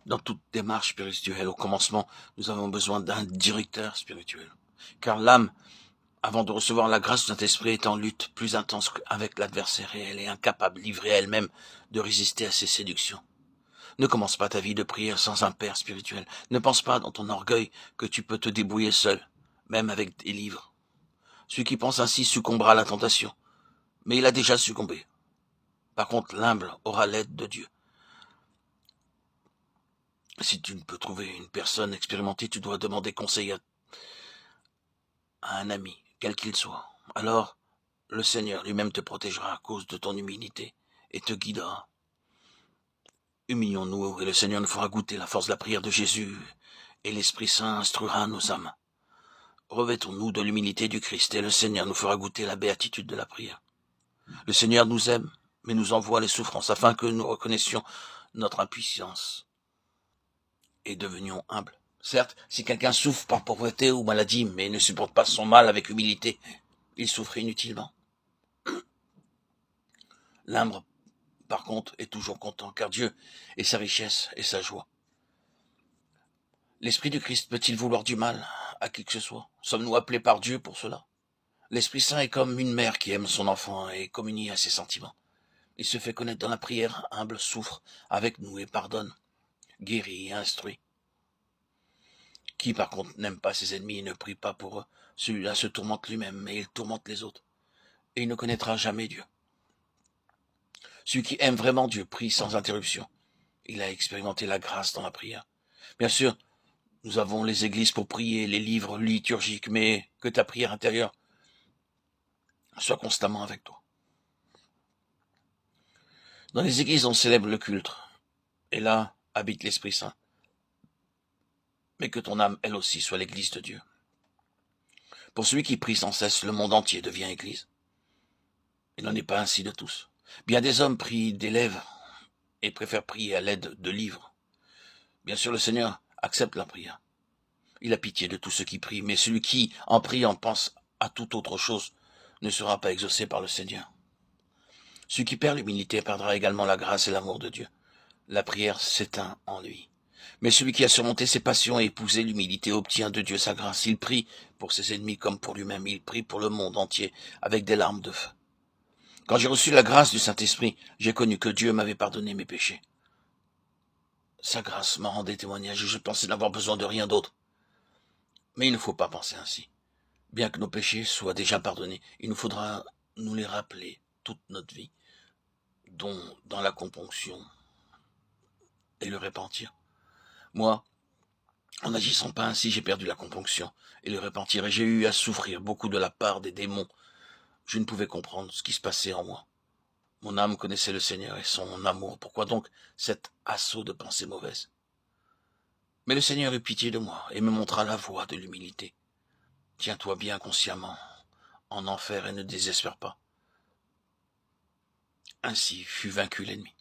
Dans toute démarche spirituelle, au commencement, nous avons besoin d'un directeur spirituel. Car l'âme, avant de recevoir la grâce du Saint-Esprit, est en lutte plus intense avec l'adversaire et elle est incapable, livrée elle-même, de résister à ses séductions. Ne commence pas ta vie de prière sans un père spirituel. Ne pense pas dans ton orgueil que tu peux te débrouiller seul, même avec des livres. Celui qui pense ainsi succombera à la tentation. Mais il a déjà succombé. Par contre, l'humble aura l'aide de Dieu. Si tu ne peux trouver une personne expérimentée, tu dois demander conseil à un ami, quel qu'il soit. Alors, le Seigneur lui-même te protégera à cause de ton humilité et te guidera. Humilions-nous et le Seigneur nous fera goûter la force de la prière de Jésus et l'Esprit Saint instruira nos âmes. Revêtons-nous de l'humilité du Christ et le Seigneur nous fera goûter la béatitude de la prière. Le Seigneur nous aime, mais nous envoie les souffrances afin que nous reconnaissions notre impuissance et devenions humbles. Certes, si quelqu'un souffre par pauvreté ou maladie, mais ne supporte pas son mal avec humilité, il souffre inutilement. L'humble, par contre, est toujours content, car Dieu est sa richesse et sa joie. L'Esprit du Christ peut-il vouloir du mal à qui que ce soit? Sommes-nous appelés par Dieu pour cela? L'Esprit Saint est comme une mère qui aime son enfant et communie à ses sentiments. Il se fait connaître dans la prière, humble, souffre avec nous et pardonne, guérit et instruit. Qui par contre n'aime pas ses ennemis et ne prie pas pour eux, celui-là se tourmente lui-même et il tourmente les autres. Et il ne connaîtra jamais Dieu. Celui qui aime vraiment Dieu prie sans interruption. Il a expérimenté la grâce dans la prière. Bien sûr, nous avons les églises pour prier, les livres liturgiques, mais que ta prière intérieure soit constamment avec toi. Dans les églises, on célèbre le culte, et là habite l'Esprit Saint. Mais que ton âme, elle aussi, soit l'église de Dieu. Pour celui qui prie sans cesse, le monde entier devient église. Il n'en est pas ainsi de tous. Bien des hommes prient des lèvres et préfèrent prier à l'aide de livres. Bien sûr, le Seigneur accepte la prière. Il a pitié de tous ceux qui prient, mais celui qui, en priant, pense à toute autre chose, ne sera pas exaucé par le Seigneur. Celui qui perd l'humilité perdra également la grâce et l'amour de Dieu. La prière s'éteint en lui. Mais celui qui a surmonté ses passions et épousé l'humilité obtient de Dieu sa grâce. Il prie pour ses ennemis comme pour lui-même. Il prie pour le monde entier avec des larmes de feu. Quand j'ai reçu la grâce du Saint-Esprit, j'ai connu que Dieu m'avait pardonné mes péchés. Sa grâce m'en rendait témoignage et je pensais n'avoir besoin de rien d'autre. Mais il ne faut pas penser ainsi. Bien que nos péchés soient déjà pardonnés, il nous faudra nous les rappeler toute notre vie, dont dans la componction et le repentir. Moi, en n'agissant pas ainsi, j'ai perdu la componction et le repentir et j'ai eu à souffrir beaucoup de la part des démons. Je ne pouvais comprendre ce qui se passait en moi. Mon âme connaissait le Seigneur et son amour. Pourquoi donc cet assaut de pensées mauvaises? Mais le Seigneur eut pitié de moi et me montra la voie de l'humilité. Tiens-toi bien consciemment en enfer et ne désespère pas. Ainsi fut vaincu l'ennemi.